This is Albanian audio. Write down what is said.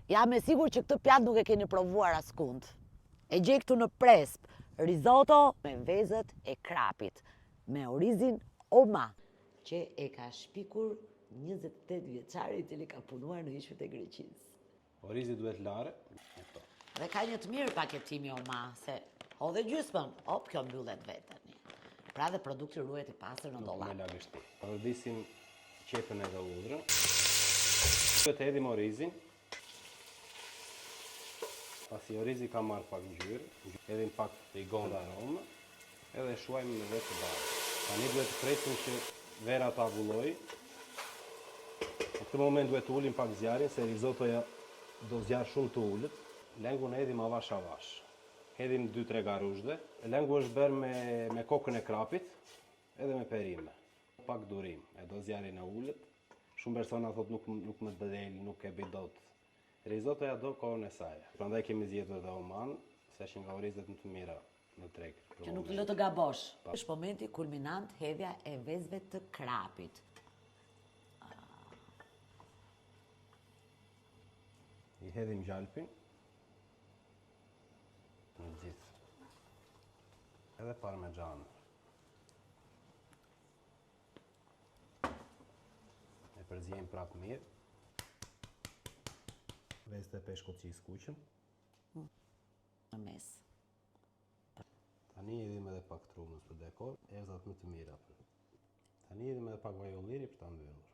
Jam e sigur që këtë pjatë nuk e keni provuar askund. E gjej këtu në Presp, risotto me vezët e krapit, me orizin Oma, që e ka shpikur 28 vjeçari i cili ka punuar në ishut e Greqisë. Orizi duhet lare. Dhe ka një të mirë paketimi Oma, se hodhe gjysmën, hop, kjo mbyllet vetën. Pra dhe produkti ruhet i pastër në dollap. Nuk me lagështi. Përdisim qepën e dhe udrën. Duhet të edhim orizin. Pasi orizi ka marrë pak ngjyrë, edhim pak i gonda aromë, edhe shuajmë me vetë të barë. Tani duhet të presim që vera ta avulloj. Në këtë moment duhet të ullim pak zjarin, se risottoja do zjarë shumë të ullët. Lengun edhim avash avash. Hedhim 2-3 garuzhde. Lengu është bërë me kokën e krapit, edhe me perime. Pak durim, e do zjarin e ullët. Shumë persona thot nuk më del, nuk e bidot. Risottoja do kohën e saj. Prandaj kemi zgjedhur edhe Oman, se është nga orizet më të mira në treg. Që nuk të lë të gabosh. Është momenti kulminant hedhja e vezëve të krapit. I hedhim gjalpin. Në gjithë. Edhe parmexhan. E përziejmë prapë mirë. Vezët e peshkut që i skuqën. Në mes. Tani edhim edhe pak trumës për dekor, erzat më të mira. Tani edhim edhe pak vaj ulliri për ta mbyllur.